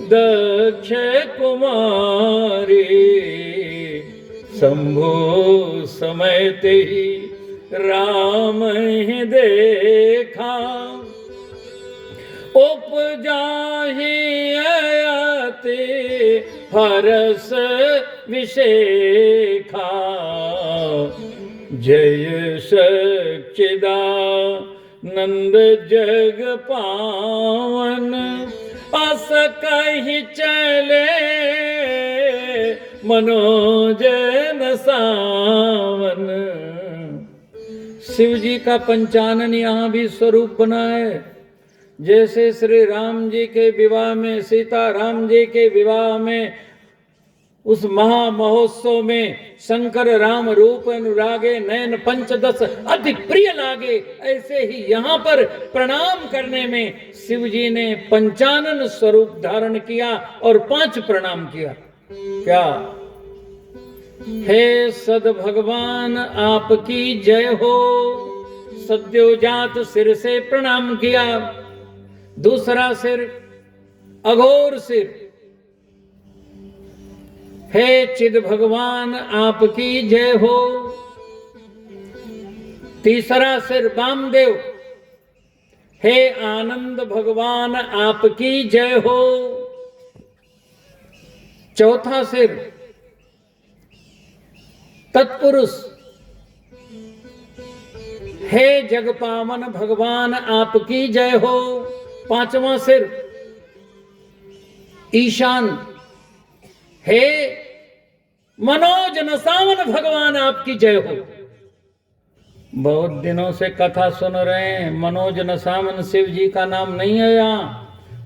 दक्ष कुमारी, शंभु समय ते ही राम ही देखा, उपजा ही अयति हरस विशेखा, जय सच्चिदानंद जग पावन, अस कहि चले मनोजन सावन। शिव जी का पंचानन यहाँ भी स्वरूप बना है। जैसे श्री राम जी के विवाह में, सीता राम जी के विवाह में, उस महा महोत्सव में शंकर राम रूप अनुरागे नयन पंचदश अति प्रिय लागे, ऐसे ही यहाँ पर प्रणाम करने में शिव जी ने पंचानन स्वरूप धारण किया और 5 प्रणाम किया। क्या? हे सद भगवान आपकी जय हो, सद्योजात सिर से प्रणाम किया। दूसरा सिर अघोर सिर, हे चिद भगवान आपकी जय हो। तीसरा सिर वामदेव, हे आनंद भगवान आपकी जय हो। चौथा सिर तत्पुरुष, हे जगपावन भगवान आपकी जय हो। 5वां सिर ईशान, हे मनोज नसावन भगवान आपकी जय हो। बहुत दिनों से कथा सुन रहे हैं, मनोज नसावन शिव जी का नाम नहीं है यहाँ।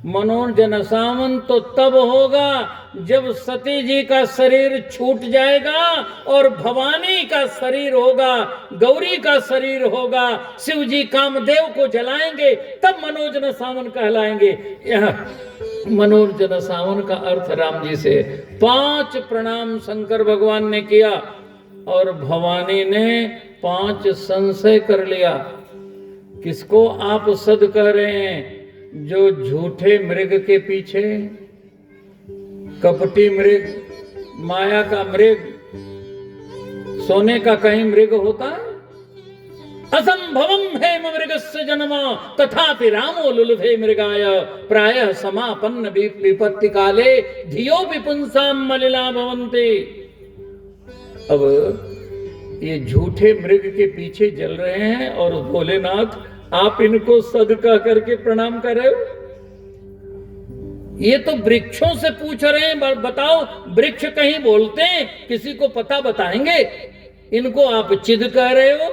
मनोज नसावन तो तब होगा जब सती जी का शरीर छूट जाएगा और भवानी का शरीर होगा, गौरी का शरीर होगा। शिव जी कामदेव को जलाएंगे तब मनोज नसावन कहलाएंगे। यह मनोज नसावन का अर्थ राम जी से 5 प्रणाम शंकर भगवान ने किया और भवानी ने 5 संशय कर लिया। किसको आप सद कह रहे हैं? जो झूठे मृग के पीछे, कपटी मृग, माया का मृग, सोने का कहीं मृग होता है? असंभवम हेम मृगस्य जन्म तथापि रामो लुलुभे मृगाय, प्रायः समापन्न विपत्ति काले धियो विपुंसाम मलिला भवन्ति। अब ये झूठे मृग के पीछे जल रहे हैं और भोलेनाथ आप इनको सदका करके प्रणाम कर रहे हो। ये तो वृक्षों से पूछ रहे हैं, बताओ वृक्ष कहीं बोलते हैं? किसी को पता बताएंगे? इनको आप चिद कह रहे हो।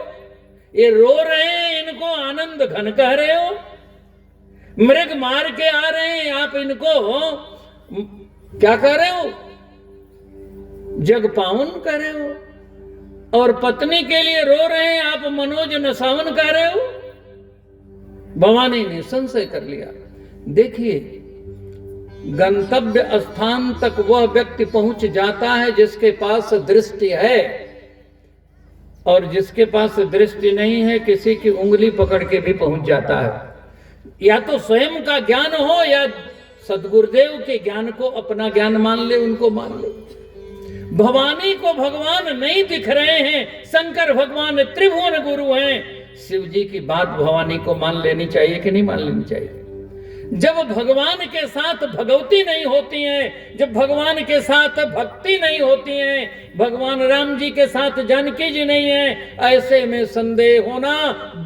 ये रो रहे हैं, इनको आनंद घन कह रहे हो। मृग मार के आ रहे हैं, आप इनको क्या कह रहे हो? जग पावन कह रहे हो। और पत्नी के लिए रो रहे हैं, आप मनोज नसावन कह रहे हो। भवानी ने संशय कर लिया। देखिए, गंतव्य स्थान तक वह व्यक्ति पहुंच जाता है जिसके पास दृष्टि है, और जिसके पास दृष्टि नहीं है किसी की उंगली पकड़ के भी पहुंच जाता है। या तो स्वयं का ज्ञान हो या सदगुरुदेव के ज्ञान को अपना ज्ञान मान ले, उनको मान ले। भवानी को भगवान नहीं दिख रहे हैं, शंकर भगवान त्रिभुवन गुरु हैं। शिव जी की बात भवानी को मान लेनी चाहिए कि नहीं मान लेनी चाहिए? जब भगवान के साथ भगवती नहीं होती है, जब भगवान के साथ भक्ति नहीं होती है, भगवान राम जी के साथ जानकी जी नहीं है, ऐसे में संदेह होना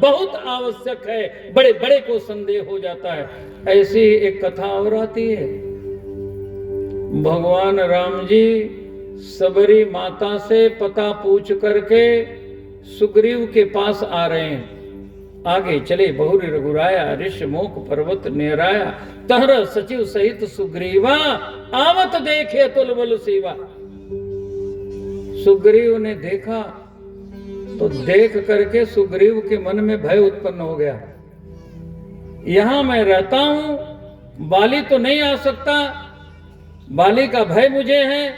बहुत आवश्यक है। बड़े बड़े को संदेह हो जाता है। ऐसी एक कथा और आती है। भगवान राम जी सबरी माता से पता पूछ करके सुग्रीव के पास आ रहे हैं। आगे चले बहुरी रघुराया, ऋषि मोक पर्वत नेराया, तहर सचिव सहित सुग्रीवा, आवत देखे अतुल बल सेवा। सुग्रीव ने देखा तो देख करके सुग्रीव के मन में भय उत्पन्न हो गया। यहां मैं रहता हूं, बाली तो नहीं आ सकता, बाली का भय मुझे है।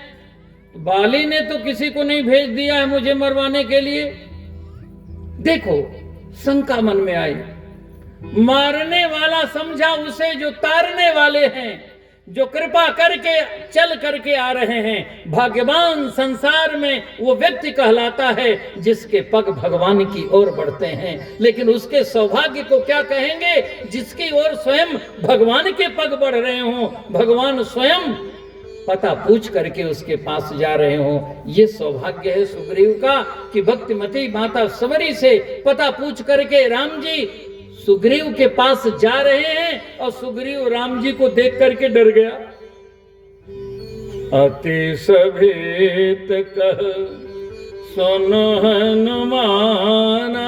बाली ने तो किसी को नहीं भेज दिया है मुझे मरवाने के लिए। देखो, शंका मन में आई। मारने वाला समझा उसे जो तारने वाले हैं, जो कृपा करके चल करके आ रहे हैं। भाग्यवान संसार में वो व्यक्ति कहलाता है जिसके पग भगवान की ओर बढ़ते हैं। लेकिन उसके सौभाग्य को क्या कहेंगे जिसकी ओर स्वयं भगवान के पग बढ़ रहे हों, भगवान स्वयं पता पूछ करके उसके पास जा रहे हों। ये सौभाग्य है सुग्रीव का कि भक्तिमती माता सबरी से पता पूछ करके राम जी सुग्रीव के पास जा रहे हैं और सुग्रीव राम जी को देख करके डर गया। अति सभेत कह सुन हनुमाना,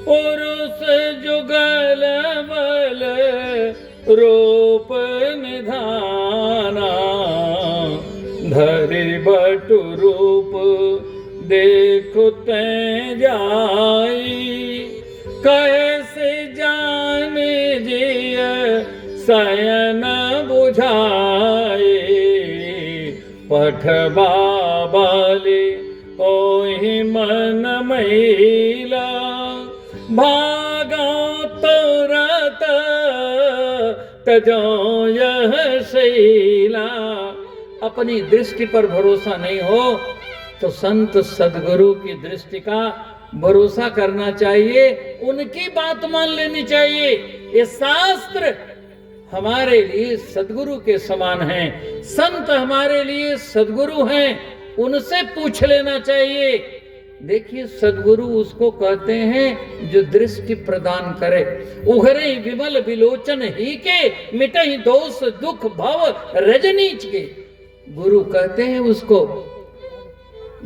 पुरुष जुगल बल रूप निधाना, धरि बटु रूप देखु तै जाई, कैसे जाने जिय शयन बुझाए, पठबा बाली ओहि मन मैला, भागा तुरत तजो यह शैला। अपनी दृष्टि पर भरोसा नहीं हो तो संत सद्गुरु की दृष्टि का भरोसा करना चाहिए, उनकी बात मान लेनी चाहिए। ये शास्त्र हमारे लिए सद्गुरु के समान हैं, संत हमारे लिए सद्गुरु हैं, उनसे पूछ लेना चाहिए। देखिए सद्गुरु उसको कहते हैं जो दृष्टि प्रदान करे। उघरे विमल विलोचन ही के, मिटहि दोष दुख भव रजनीच के। गुरु कहते हैं उसको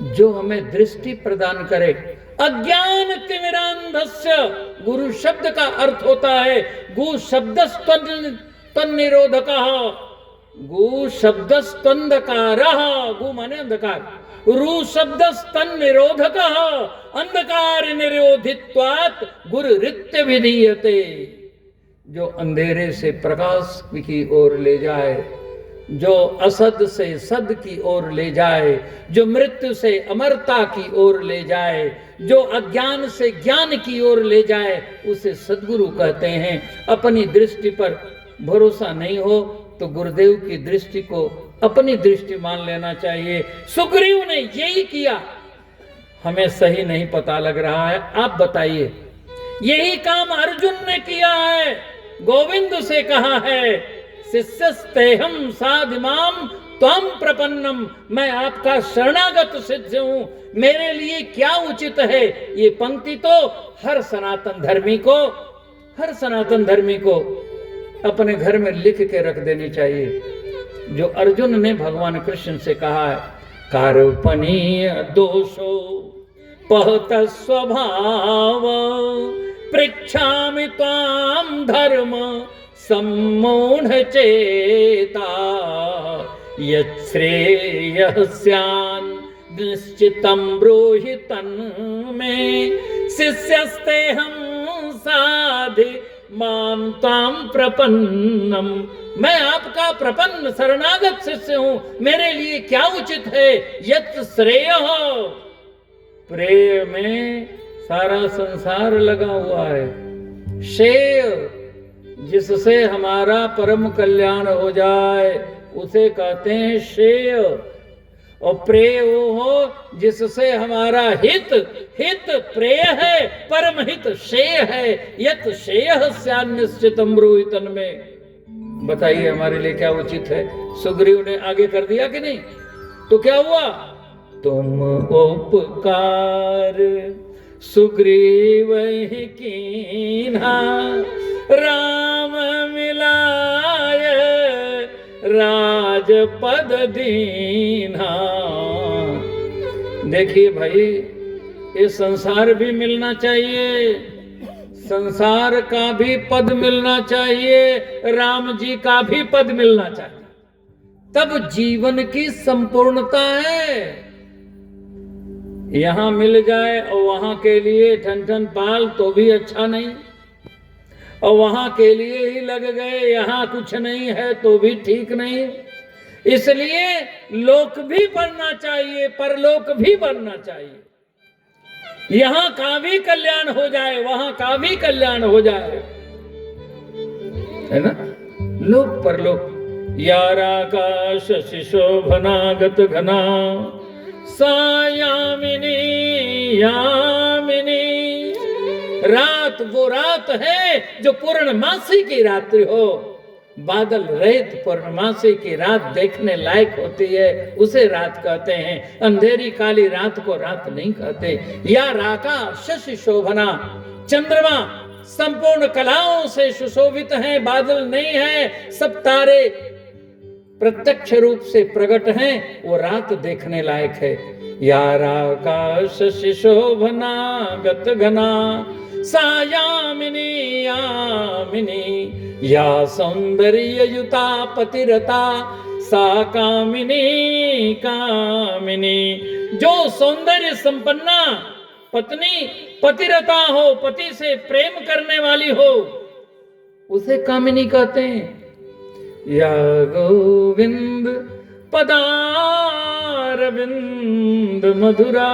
जो हमें दृष्टि प्रदान करे। अज्ञान तिमिरांधस्य, गुरु शब्द का अर्थ होता है गु शब्द तन्निरोधकः, गु शब्द स्तंधकारः, गु माने अंधकार, रु शब्द तन्निरोधकः, अंधकार निरोधित्वात् गुरु रित्य विधीयते। जो अंधेरे से प्रकाश की ओर ले जाए, जो असद से सद की ओर ले जाए, जो मृत्यु से अमरता की ओर ले जाए, जो अज्ञान से ज्ञान की ओर ले जाए, उसे सद्गुरु कहते हैं। अपनी दृष्टि पर भरोसा नहीं हो तो गुरुदेव की दृष्टि को अपनी दृष्टि मान लेना चाहिए। सुग्रीव ने यही किया। हमें सही नहीं पता लग रहा है, आप बताइए। यही काम अर्जुन ने किया है, गोविंद से कहा है शिष्यस्तेहम साधिमाम त्वं प्रपन्नम, मैं आपका शरणागत शिष्य हूं, मेरे लिए क्या उचित है। ये पंक्ति तो हर सनातन धर्मी को अपने घर में लिख के रख देनी चाहिए। जो अर्जुन ने भगवान कृष्ण से कहा है, कार्पणीय दोषो पहत स्वभाव, पृच्छामि त्वां धर्म सम्मूढ़ चेता, यच्छ्रेयः स्यान् निश्चितं ब्रूहि तन्मे, शिष्यस्तेहं साधि मां त्वां प्रपन्नम। मैं आपका प्रपन्न शरणागत शिष्य हूं, मेरे लिए क्या उचित है। यत् श्रेयः, प्रेय में सारा संसार लगा हुआ है। श्रेय, जिससे हमारा परम कल्याण हो जाए उसे कहते हैं श्रेय। और प्रेय वो हो जिससे हमारा हित प्रेय है, परम हित श्रेय है। यत् श्रेयः स्यात् निश्चितं ब्रूहि तन्मे। बताइए हमारे लिए क्या उचित है। सुग्रीव ने आगे कर दिया कि नहीं? तो क्या हुआ? तुम उपकार सुग्रीव ही कीन्हा, राम मिलाय राजपद दीन्हा। देखिए भाई, ये संसार भी मिलना चाहिए, संसार का भी पद मिलना चाहिए, राम जी का भी पद मिलना चाहिए, तब जीवन की संपूर्णता है। यहां मिल जाए और वहां के लिए ठन पाल तो भी अच्छा नहीं, और वहां के लिए ही लग गए, यहां कुछ नहीं है तो भी ठीक नहीं। इसलिए लोक भी बनना चाहिए, परलोक भी बनना चाहिए। यहां का भी कल्याण हो जाए, वहां का भी कल्याण हो जाए, है ना। लोक परलोक याराका शशि शोभनागत घना सायामिनी यामिनी। रात वो रात है जो पूर्णमासी की रात्रि हो, बादल रहित पूर्णमासी की रात देखने लायक होती है, उसे रात कहते हैं। अंधेरी काली रात को रात नहीं कहते। या राका शशि शोभना, चंद्रमा संपूर्ण कलाओं से सुशोभित हैं, बादल नहीं है, सब तारे प्रत्यक्ष रूप से प्रकट हैं, वो रात देखने लायक है। याराका शशि शोभना गत घना सायामिनी यामिनी। या सौंदर्य युता पतिरता सा कामिनी कामिनी। जो सौंदर्य संपन्ना पत्नी पतिरता हो, पति से प्रेम करने वाली हो, उसे कामिनी कहते हैं। या गोविंद पदारविंद मधुरा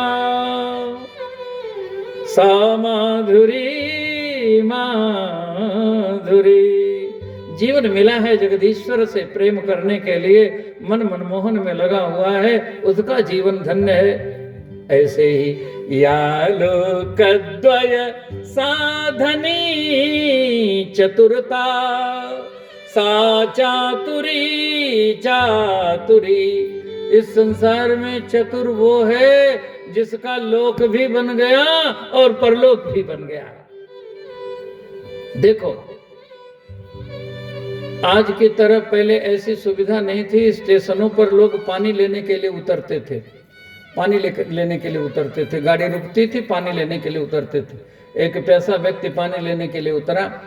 सा माधुरी माधुरी। जीवन मिला है जगदीश्वर से प्रेम करने के लिए, मन मनमोहन में लगा हुआ है, उसका जीवन धन्य है। ऐसे ही या लोकद्वय साधनी चतुरता सा चातुरी चातुरी। इस संसार में चतुर वो है जिसका लोक भी बन गया और परलोक भी बन गया। देखो, आज की तरह पहले ऐसी सुविधा नहीं थी। स्टेशनों पर लोग पानी लेने के लिए उतरते थे, पानी लेने के लिए उतरते थे, गाड़ी रुकती थी, पानी लेने के लिए उतरते थे। एक पैसा व्यक्ति पानी लेने के लिए उतरा,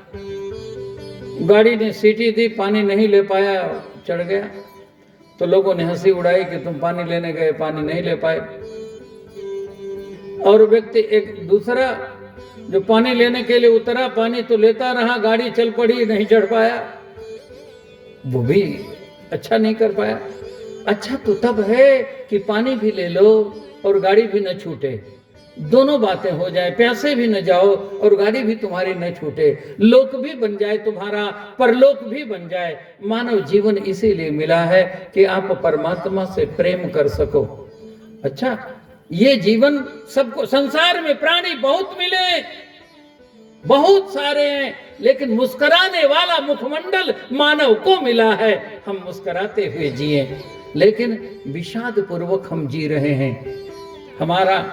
गाड़ी ने सीटी दी, पानी नहीं ले पाया, चढ़ गया। तो लोगों ने हंसी उड़ाई कि तुम पानी लेने गए, पानी नहीं ले पाए। और व्यक्ति एक दूसरा जो पानी लेने के लिए उतरा, पानी तो लेता रहा, गाड़ी चल पड़ी, नहीं चढ़ पाया, वो भी अच्छा नहीं कर पाया। अच्छा तो तब है कि पानी भी ले लो और गाड़ी भी न छूटे, दोनों बातें हो जाए, प्यासे भी न जाओ और गाड़ी भी तुम्हारी न छूटे, लोक भी बन जाए तुम्हारा, परलोक भी बन जाए। मानव जीवन इसीलिए मिला है कि आप परमात्मा से प्रेम कर सको। अच्छा, ये जीवन सबको, संसार में प्राणी बहुत मिले, बहुत सारे हैं, लेकिन मुस्कुराने वाला मुखमंडल मानव को मिला है। हम मुस्कुराते हुए जिए, लेकिन विषाद पूर्वक हम जी रहे हैं। हमारा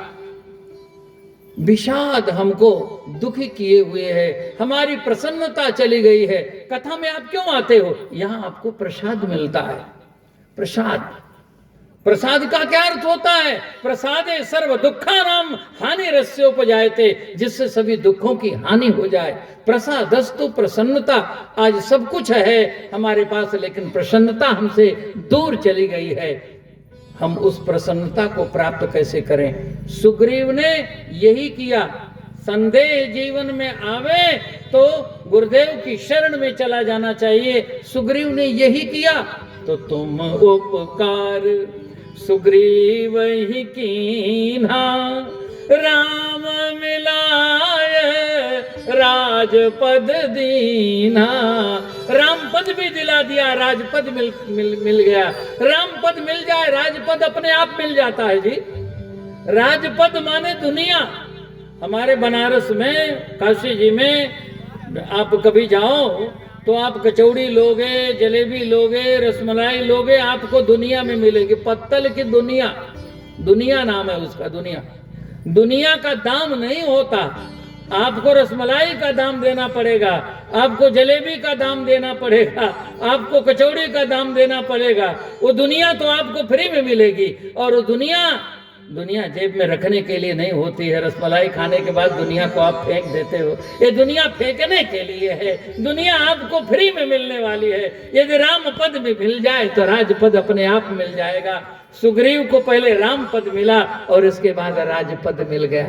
विषाद हमको दुखी किए हुए है, हमारी प्रसन्नता चली गई है। कथा में आप क्यों आते हो? यहां आपको प्रसाद मिलता है। प्रसाद, प्रसाद का क्या अर्थ होता है? प्रसादे सर्व दुखानाम हानि रस्योपजायते, जिससे सभी दुखों की हानि हो जाए। प्रसादस्तु प्रसन्नता। आज सब कुछ है हमारे पास, लेकिन प्रसन्नता हमसे दूर चली गई है। हम उस प्रसन्नता को प्राप्त कैसे करें? सुग्रीव ने यही किया। संदेह जीवन में आवे तो गुरुदेव की शरण में चला जाना चाहिए। सुग्रीव ने यही किया। तो तुम उपकार सुग्रीव ही कीन्हा, राम मिलाय राजपद दीना। रामपद भी दिला दिया, राजपद मिल गया। रामपद मिल जाए, राजपद अपने आप मिल जाता है जी। राजपद माने दुनिया। हमारे बनारस में, काशी जी में आप कभी जाओ तो आप कचौड़ी लोगे, जलेबी लोगे, रसमलाई लोगे, आपको दुनिया में मिलेगी। पत्तल की दुनिया, दुनिया नाम है उसका। दुनिया, दुनिया का दाम नहीं होता। आपको रसमलाई का दाम देना पड़ेगा, आपको जलेबी का दाम देना पड़ेगा, आपको कचौड़ी का दाम देना पड़ेगा। वो दुनिया तो आपको फ्री में मिलेगी। और वो दुनिया जेब में रखने के लिए नहीं होती है। रसमलाई खाने के बाद दुनिया को आप फेंक देते हो। ये दुनिया फेंकने के लिए है, दुनिया आपको फ्री में मिलने वाली है। यदि राम पद में मिल जाए तो राजपद अपने आप मिल जाएगा। सुग्रीव को पहले राम पद मिला और इसके बाद राजपद मिल गया।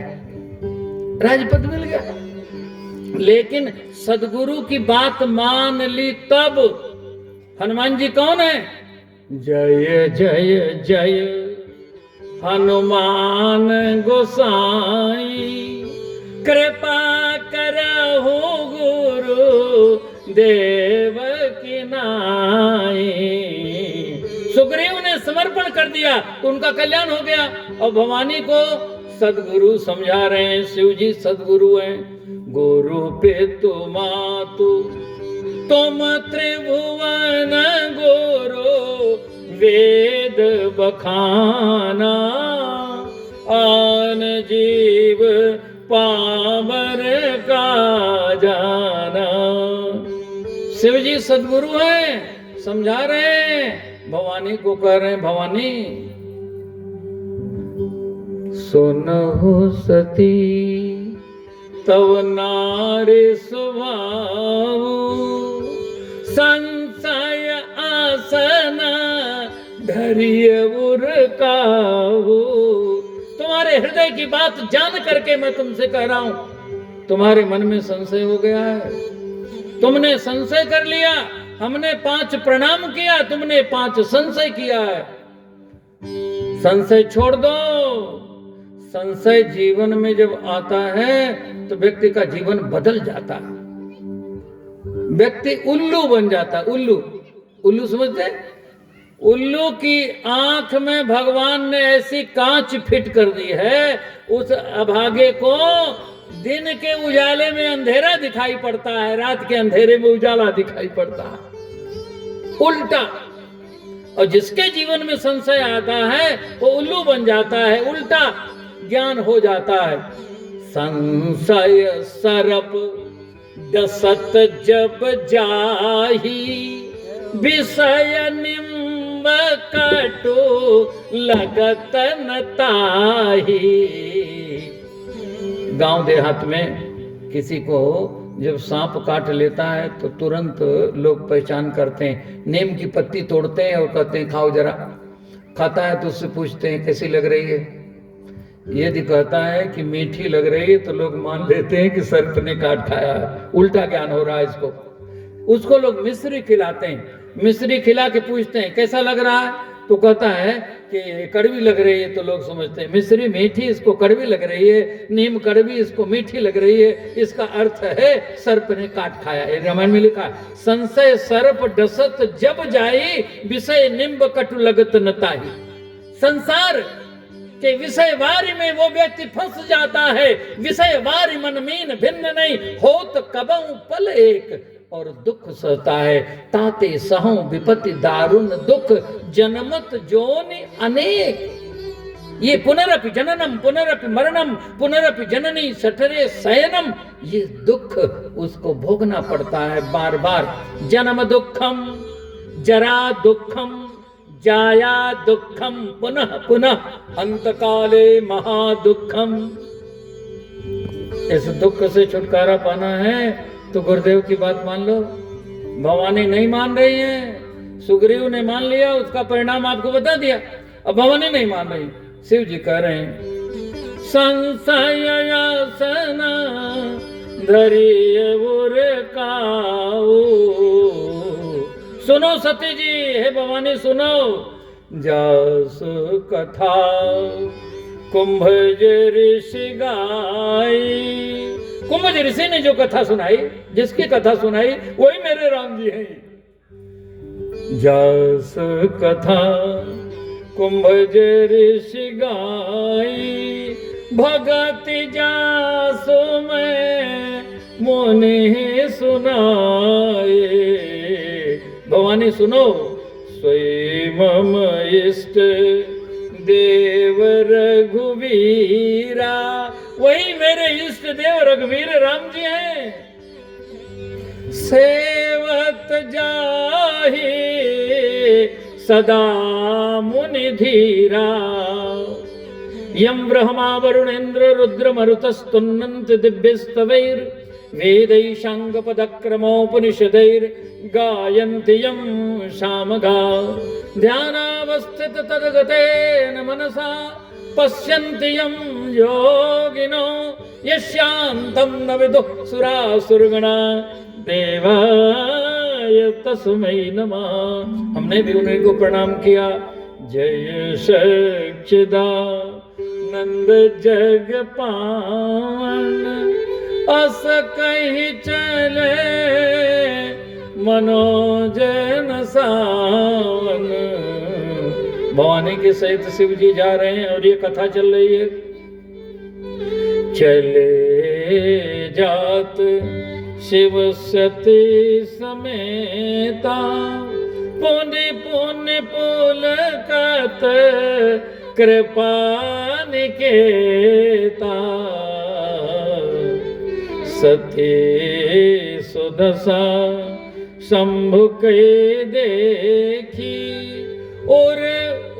राजपद मिल गया, लेकिन सदगुरु की बात मान ली तब। हनुमान जी कौन है? जय जय जय हनुमान गोसाई, कृपा करहु गुरु देव की नाई। सुग्रीव ने समर्पण कर दिया तो उनका कल्याण हो गया। और भवानी को सदगुरु समझा रहे हैं, शिव जी सदगुरु हैं। गुरु पे मातु तुम त्रिभुवन गुरु, वेद बखाना आन जीव पामर का जाना। शिव जी सदगुरु हैं, समझा रहे हैं, भवानी को कह रहे हैं, भवानी सुनहु सती तव नारी स्वभाव, संशय आसना धैर्य उरकाहु। तुम्हारे हृदय की बात जान करके मैं तुमसे कह रहा हूं, तुम्हारे मन में संशय हो गया है, तुमने संशय कर लिया। हमने 5 प्रणाम किया, तुमने 5 संशय किया है। संशय छोड़ दो। संशय जीवन में जब आता है तो व्यक्ति का जीवन बदल जाता है, व्यक्ति उल्लू बन जाता है। उल्लू, उल्लू समझते हैं? उल्लू की आंख में भगवान ने ऐसी कांच फिट कर दी है, उस अभागे को दिन के उजाले में अंधेरा दिखाई पड़ता है, रात के अंधेरे में उजाला दिखाई पड़ता है, उल्टा। और जिसके जीवन में संशय आता है वो उल्लू बन जाता है, उल्टा ज्ञान हो जाता है। संशय सरप डसत जब जाही, विषय निम्ब कटु लगत न ताही। गांव देहात में किसी को जब सांप काट लेता है तो तुरंत लोग पहचान करते हैं, नीम की पत्ती तोड़ते हैं और कहते हैं खाओ जरा। खाता है तो उससे पूछते हैं कैसी लग रही है। यदि कहता है कि मीठी लग रही है तो लोग मान लेते हैं कि सर्प ने काट खाया है, उल्टा ज्ञान हो रहा है इसको। उसको लोग मिश्री खिलाते हैं, मिश्री खिला के पूछते हैं कैसा लग रहा है, तो कहता है कि कड़वी लग रही है, तो लोग समझते हैं मिश्री मीठी, इसको कड़वी लग रही है, नीम कड़वी, इसको मीठी लग रही है, इसका अर्थ है सर्प ने काट खाया। ये रामायण में लिखा है, संशय सर्प डसत जब जाई, विषय निम्ब कटु लगत न ताही। संसार के विषय वारी में वो व्यक्ति फंस जाता है। विषय वारी मन मीन भिन्न नहीं, होत कबहु पल एक और दुख सहता है। ताते सहु विपत्ति दारुण दुख, जनमत जोनि अनेक। ये पुनरपि जननम पुनरपि मरणम पुनरपि जननी सठरे शयनम, ये दुख उसको भोगना पड़ता है बार बार। जन्म दुखम, जरा दुखम, जाया दुखम, पुनः पुनः अंतकाले महादुखम। इस दुख से छुटकारा पाना है तो गुरुदेव की बात मान लो। भवानी नहीं मान रही है, सुग्रीव ने मान लिया, उसका परिणाम आपको बता दिया। अब भवानी नहीं मान रही, शिव जी कह रहे हैं संशय आसना धैर्य उरकाऊ। सुनो सती जी, हे भवानी सुनो, जास कथा कुंभज ऋषि गाई। कुंभज ऋषि ने जो कथा सुनाई, जिसकी कथा सुनाई वही मेरे राम जी हैं। जास कथा कुंभज ऋषि गाई, भगति जासो में मुनि सुनाए। भवानी सुनो, स्वयं मम इष्ट देव रघुवीरा, वही मेरे इष्ट देव रघुवीर राम जी हैं। सेवत जाहि सदा मुनि धीरा, यम ब्रह्मा वरुणेन्द्र रुद्र मरुतस्तुन्नन्ति दिव्यस्तवैर्, वेदैशांग पदक्रमोपनिषदैर् गायन्ति यं सामगा। ध्यानावस्थित तद्गतेन मनसा पश्यन्ति यं योगिनो, यस्यान्तं न विदुः सुरासुरगणा, देवाय तस्मै नमः। हमने भी उन्हीं को प्रणाम किया। जय सच्चिदानंद जग पावन, अस कहि चले मनोजन सावन। भवानी के सहित शिव जी जा रहे हैं और ये कथा चल रही है। चले जात शिव सती समेता, पुण्य पुण्य पुलकत कृपा निकेता। सती सुदशा शंभु के देखी, और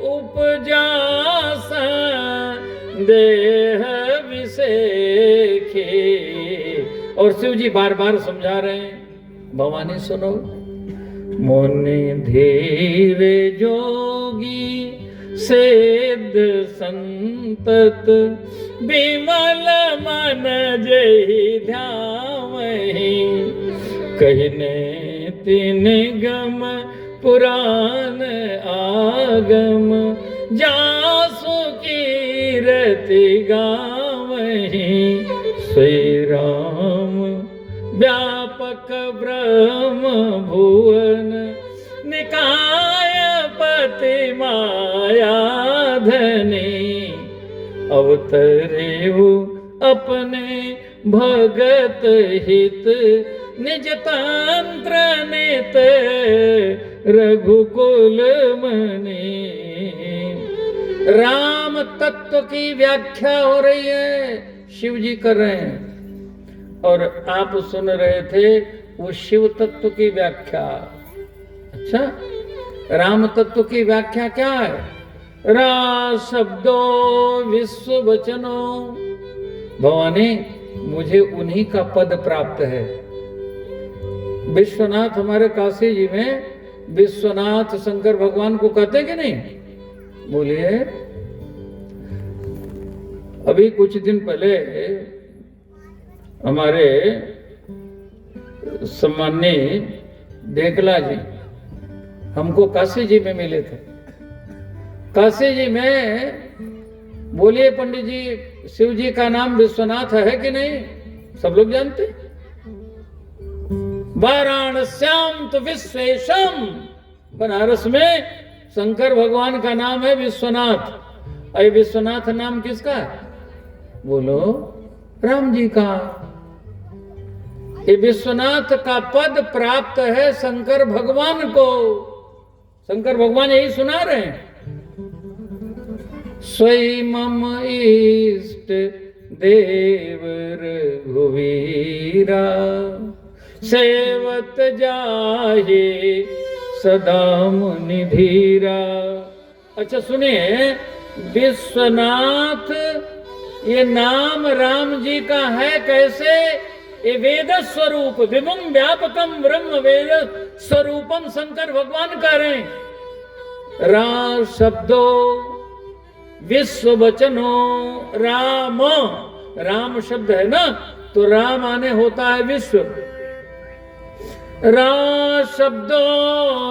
उपजा देह विसेखी। और शिव जी बार बार समझा रहे हैं, भवानी सुनो। मुनि धीर जोगी सिद्ध संतत, विमल मन जहि ध्यावहि। कहने तीन गम पुराण आगम, जासु कीरति गावहि। श्री राम व्यापक ब्रह्म भुवन, निकाय पति माया धनी। अवतरेऊ अपने भगत हित, निज तंत्र नित रघुकुल मणि। राम तत्व की व्याख्या हो रही है, शिव जी कर रहे हैं, और आप सुन रहे थे वो शिव तत्व की व्याख्या। अच्छा, राम तत्व की व्याख्या क्या है? रा शब्दो विश्व वचनो। भवानी मुझे उन्हीं का पद प्राप्त है। विश्वनाथ हमारे काशी जी में विश्वनाथ शंकर भगवान को कहते कि नहीं? बोलिए। अभी कुछ दिन पहले हमारे सम्माननीय ढेकला जी हमको काशी जी में मिले थे। काशी जी में बोलिए पंडित जी, शिव जी का नाम विश्वनाथ है कि नहीं? सब लोग जानते। वाराणस्याम तो विश्वेशम, बनारस में शंकर भगवान का नाम है विश्वनाथ। अरे विश्वनाथ नाम किसका है? बोलो, राम जी का। ये विश्वनाथ का पद प्राप्त है शंकर भगवान को। शंकर भगवान यही सुना रहे हैं, स्वयं मम इष्ट देव रघुवीरा, सेवत जाहे सदा मुनि धीरा। अच्छा सुनिए, विश्वनाथ ये नाम राम जी का है। कैसे? ये वेद स्वरूप, विभुम व्यापकम ब्रह्म वेद स्वरूपम शंकर भगवान कह रहे हैं। रा शब्दो विश्व वचनो राम, राम शब्द है ना, तो राम आने होता है विश्व। रा शब्दो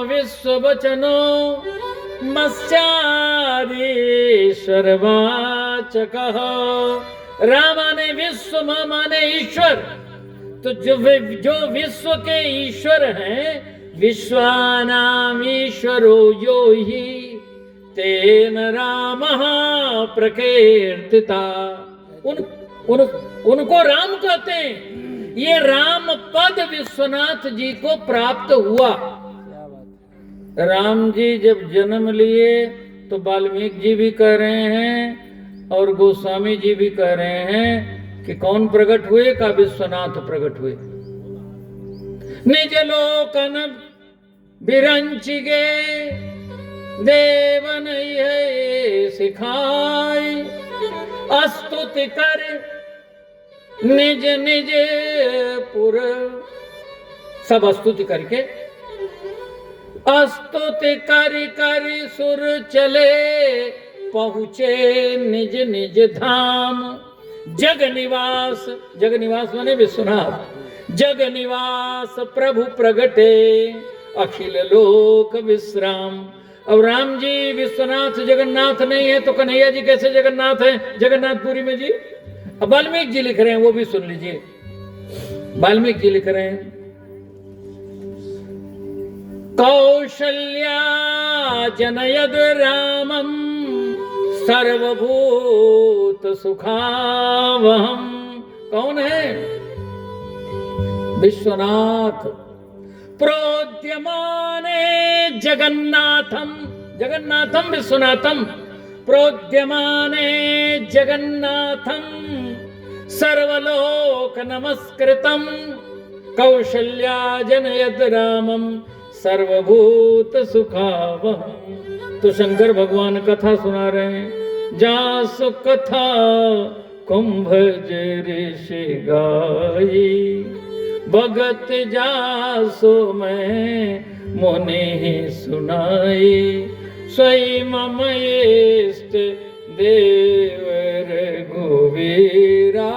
विश्व वचनो मत्स्यादि सर्वाचक। राम माने विश्व, म माने ईश्वर। तो जो विश्व के ईश्वर हैं, विश्वानाम ईश्वरो यो ही तेन रामः प्रकीर्तिता। उनको राम कहते हैं। ये राम पद विश्वनाथ जी को प्राप्त हुआ। राम जी जब जन्म लिए तो वाल्मीकि जी भी कह रहे हैं और गोस्वामी जी भी कह रहे हैं कि कौन प्रकट हुए? का विश्वनाथ प्रकट हुए। निज लोकन बिरंचिगे देवन ये सिखाई, स्तुति कर निज निज पुर। सब स्तुति करके, स्तुति करि करि सुर चले, पहुँचे निज निज धाम। जग निवास, जग निवास माने विश्वनाथ। जग निवास प्रभु प्रगटे, अखिल लोक विश्राम। अब राम जी विश्वनाथ जगन्नाथ नहीं है तो कन्हैया जी कैसे जगन्नाथ है जगन्नाथपुरी में जी? अब वाल्मीकि जी लिख रहे हैं, वो भी सुन लीजिए। वाल्मीकि जी लिख रहे हैं, कौशल्या जनयद रामम सर्वभूत सुखावहम। कौन है? विश्वनाथ। प्रोद्यमाने जगन्नाथम, जगन्नाथम विश्वनाथम, प्रोद्यमाने जगन्नाथम सर्वलोक नमस्कृतम कौशल्या जनयद रामम सर्वभूत सुखावहम। तो शंकर भगवान कथा सुना रहे हैं। जासु कथा कुंभ ऋषि गाई, भगत जासो मैं मुनि सुनाई। स्वयं मम इष्ट देव रघुवीरा,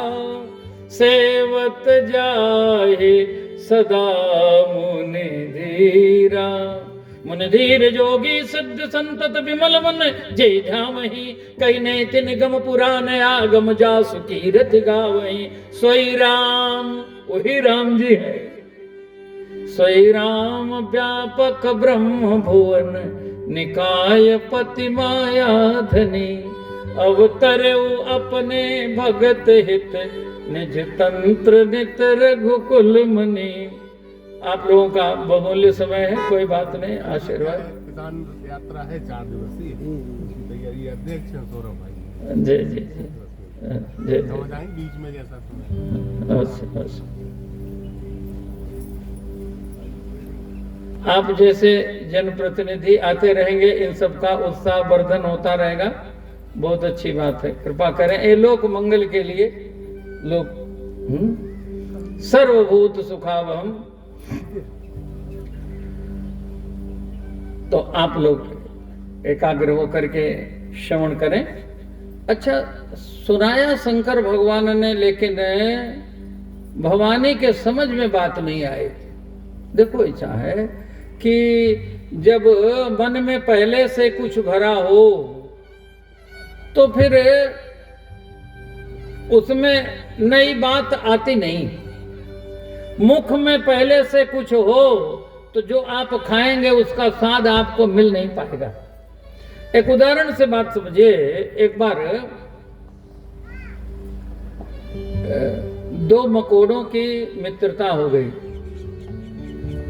सेवत जाहि सदा मुनि धीरा। मुनि धीर जोगी सिद्ध संतत विमल मन, जय झामहि कई ने तिन गम पुराण आगम जासु कीरति गावहि। सोई राम, वही राम जी है। सोई राम व्यापक ब्रह्म भुवन, निकाय पति माया धनी। अवतरऊ अपने भगत हित, निज तंत्र नित रघुकुल मुनि। आप लोगों का बहुमूल्य समय है, कोई बात नहीं, आशीर्वाद। किसान यात्रा है 4 दिवसीय, उसकी तैयारी अध्यक्ष हैं सौरभ भाई। जी जी जी जी समझ आए बीच में जैसा सुना। आप जैसे जनप्रतिनिधि आते रहेंगे, इन सबका उत्साह वर्धन होता रहेगा, बहुत अच्छी बात है। कृपा करें ये लोक मंगल के लिए। लोक सर्वभूत सुखावहम। तो आप लोग एकाग्र होकर के श्रवण करें। अच्छा, सुनाया शंकर भगवान ने, लेकिन भवानी के समझ में बात नहीं आई। देखो ऐसा है कि जब मन में पहले से कुछ भरा हो तो फिर उसमें नई बात आती नहीं। मुख में पहले से कुछ हो तो जो आप खाएंगे उसका स्वाद आपको मिल नहीं पाएगा। एक उदाहरण से बात समझिए। एक बार 2 मकोड़ों की मित्रता हो गई।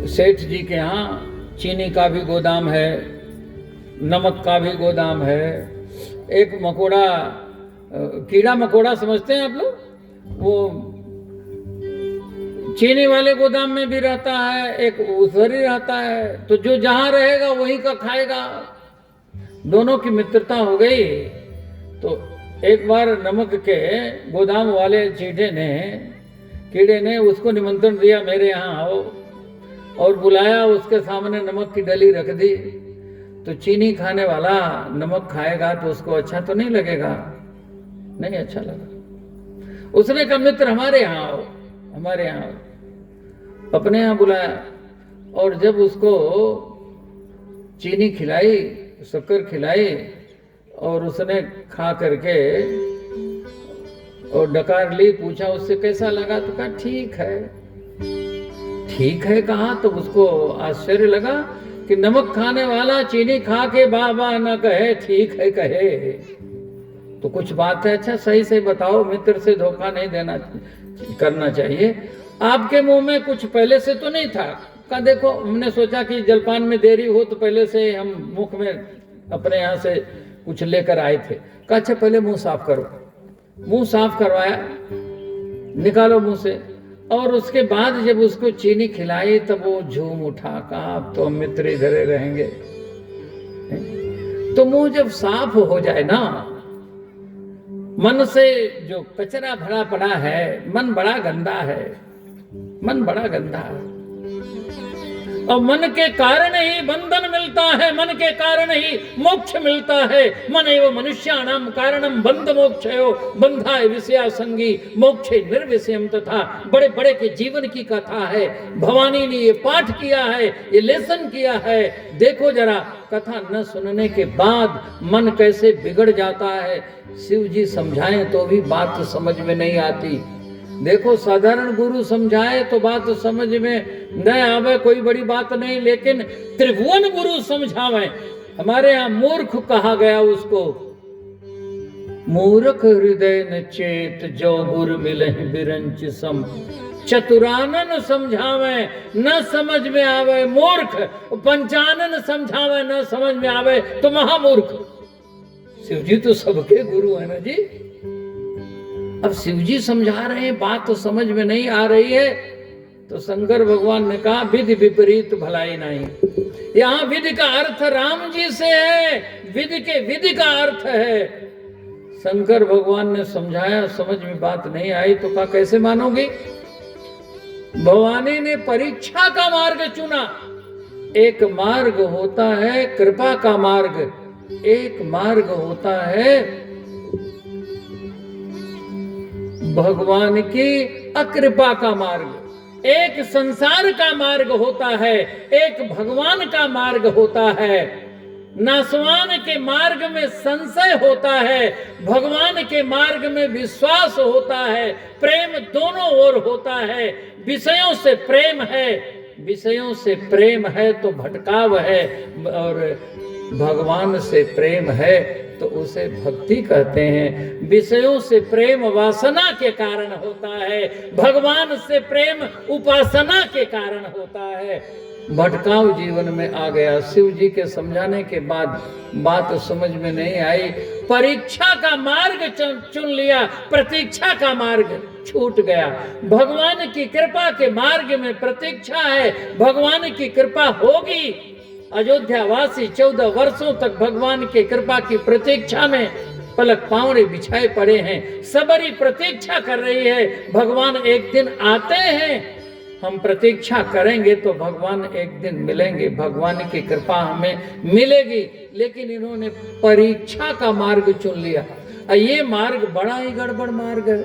सेठ जी के यहाँ चीनी का भी गोदाम है, नमक का भी गोदाम है। एक मकोड़ा, कीड़ा मकोड़ा समझते हैं आप लोग, वो चीनी वाले गोदाम में भी रहता है, एक उधर ही रहता है। तो जो जहां रहेगा वहीं का खाएगा। दोनों की मित्रता हो गई। तो एक बार नमक के गोदाम वाले कीड़े ने उसको निमंत्रण दिया, मेरे यहाँ आओ, और बुलाया। उसके सामने नमक की डली रख दी। तो चीनी खाने वाला नमक खाएगा तो उसको अच्छा तो नहीं लगेगा, नहीं अच्छा लगा। उसने कहा मित्र हमारे यहाँ आओ, हमारे यहाँ आओ। अपने यहाँ बुलाया और जब उसको चीनी खिलाई, शक्कर खिलाई और उसने खा करके और डकार ली, पूछा उससे कैसा लगा, तो कहा ठीक है। ठीक है कहा तो उसको आश्चर्य लगा कि नमक खाने वाला चीनी खा के वाह वाह न कहे, ठीक है कहे, तो कुछ बात है। अच्छा सही सही बताओ, मित्र से धोखा नहीं देना करना चाहिए। आपके मुंह में कुछ पहले से तो नहीं था? कहा देखो हमने सोचा कि जलपान में देरी हो तो पहले से हम मुख में अपने यहाँ से कुछ लेकर आए थे। कहा अच्छा पहले मुंह साफ करो। मुंह साफ करवाया, निकालो मुंह से, और उसके बाद जब उसको चीनी खिलाई तब वो झूम उठा। कहा अब तो हम मित्र इधर रहेंगे। तो मुंह जब साफ हो जाए ना, मन से जो कचरा भरा पड़ा है, मन बड़ा गंदा है, मन बड़ा गंदा है। और मन के कारण ही बंधन मिलता है, मन के कारण ही मोक्ष मिलता है। मन एवं मनुष्याणाम कारणम बंध मोक्षयो बंधाय विषया संगी मोक्षे निर्विषयम। तथा बड़े बड़े के जीवन की कथा है। भवानी ने ये पाठ किया है, ये लेसन किया है। देखो जरा, कथा न सुनने के बाद मन कैसे बिगड़ जाता है। शिव जी समझाएं तो भी बात समझ में नहीं आती। देखो साधारण गुरु समझाए तो बात समझ में न आवे, कोई बड़ी बात नहीं, लेकिन त्रिभुवन गुरु समझावे। हमारे यहाँ मूर्ख कहा गया उसको, मूर्ख हृदय न चेत जो गुरु मिले बिरंच सम। चतुरानन समझावे न समझ में आवे मूर्ख, पंचानन समझावे न समझ में आवे तो महामूर्ख। शिव जी तो सबके गुरु है ना जी। अब शिव जी समझा रहे हैं, बात तो समझ में नहीं आ रही है, तो शंकर भगवान ने कहा विधि विपरीत भलाई नहीं। यहाँ विधि का अर्थ राम जी से है, विधि के विधि का अर्थ है। शंकर भगवान ने समझाया, समझ में बात नहीं आई तो कहा कैसे मानोगी। भवानी ने परीक्षा का मार्ग चुना। एक मार्ग होता है कृपा का मार्ग, एक मार्ग होता है भगवान की अकृपा का मार्ग। एक संसार का मार्ग होता है, एक भगवान का मार्ग होता है। नासवान के मार्ग में संशय होता है, भगवान के मार्ग में विश्वास होता है। प्रेम दोनों ओर होता है। विषयों से प्रेम है, विषयों से प्रेम है तो भटकाव है, और भगवान से प्रेम है तो उसे भक्ति कहते हैं। विषयों से प्रेम वासना के कारण होता है, भगवान से प्रेम उपासना के कारण होता है। भटकाव जीवन में आ गया। शिव जी के समझाने के बाद बात समझ में नहीं आई, परीक्षा का मार्ग चुन लिया, प्रतीक्षा का मार्ग छूट गया। भगवान की कृपा के मार्ग में प्रतीक्षा है, भगवान की कृपा होगी। अयोध्या वासी 14 वर्षों तक भगवान की कृपा की प्रतीक्षा में पलक पावड़े बिछाए पड़े हैं, सबरी प्रतीक्षा कर रही है। भगवान एक दिन आते हैं, हम प्रतीक्षा करेंगे तो भगवान एक दिन मिलेंगे, भगवान की कृपा हमें मिलेगी। लेकिन इन्होंने परीक्षा का मार्ग चुन लिया। ये मार्ग बड़ा ही गड़बड़ मार्ग है।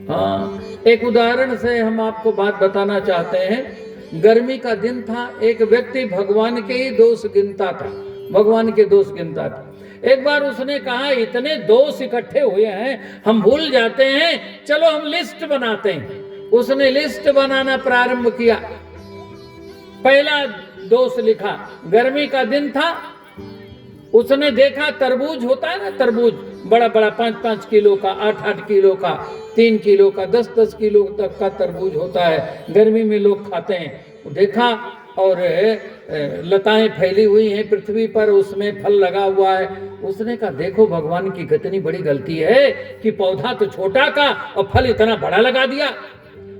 हाँ, एक उदाहरण से हम आपको बात बताना चाहते हैं। गर्मी का दिन था, एक व्यक्ति भगवान के ही दोष गिनता था, भगवान के दोष गिनता था। एक बार उसने कहा इतने दोष इकट्ठे हुए हैं, हम भूल जाते हैं, चलो हम लिस्ट बनाते हैं। उसने लिस्ट बनाना प्रारंभ किया। पहला दोष लिखा, गर्मी का दिन था, उसने देखा तरबूज होता है ना, तरबूज बड़ा बड़ा 5-5 किलो का, 8-8 किलो का, 3 किलो का, 10-10 किलो तक का तरबूज होता है, गर्मी में लोग खाते हैं। देखा और लताएं फैली हुई हैं पृथ्वी पर, उसमें फल लगा हुआ है। उसने कहा देखो भगवान की कितनी बड़ी गलती है कि पौधा तो छोटा का और फल इतना बड़ा लगा दिया।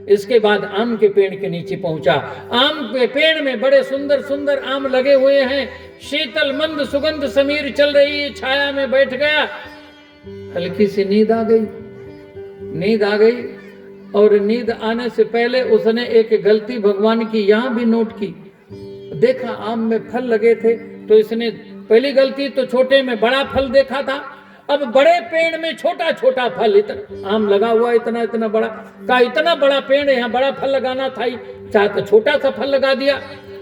इसके बाद आम के पेड़ के नीचे पहुंचा। आम के पेड़ में बड़े सुंदर सुंदर आम लगे हुए हैं, शीतल मंद सुगंध समीर चल रही है, छाया में बैठ गया। हल्की सी नींद आ गई, नींद आ गई। और नींद आने से पहले उसने एक गलती भगवान की यहां भी नोट की। देखा आम में फल लगे थे, तो इसने पहली गलती तो छोटे में बड़ा फल देखा था, अब बड़े पेड़ में छोटा छोटा फल, इतना आम लगा हुआ इतना इतना बड़ा का, इतना बड़ा पेड़ यहाँ बड़ा फल लगाना था, चाहे तो छोटा सा फल लगा दिया।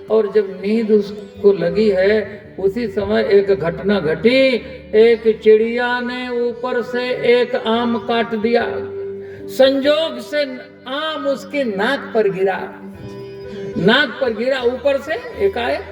और जब नींद उसको लगी है, उसी समय एक घटना घटी। एक चिड़िया ने ऊपर से एक आम काट दिया, संजोग से आम उसके नाक पर गिरा, नाक पर गिरा ऊपर से एकाएक।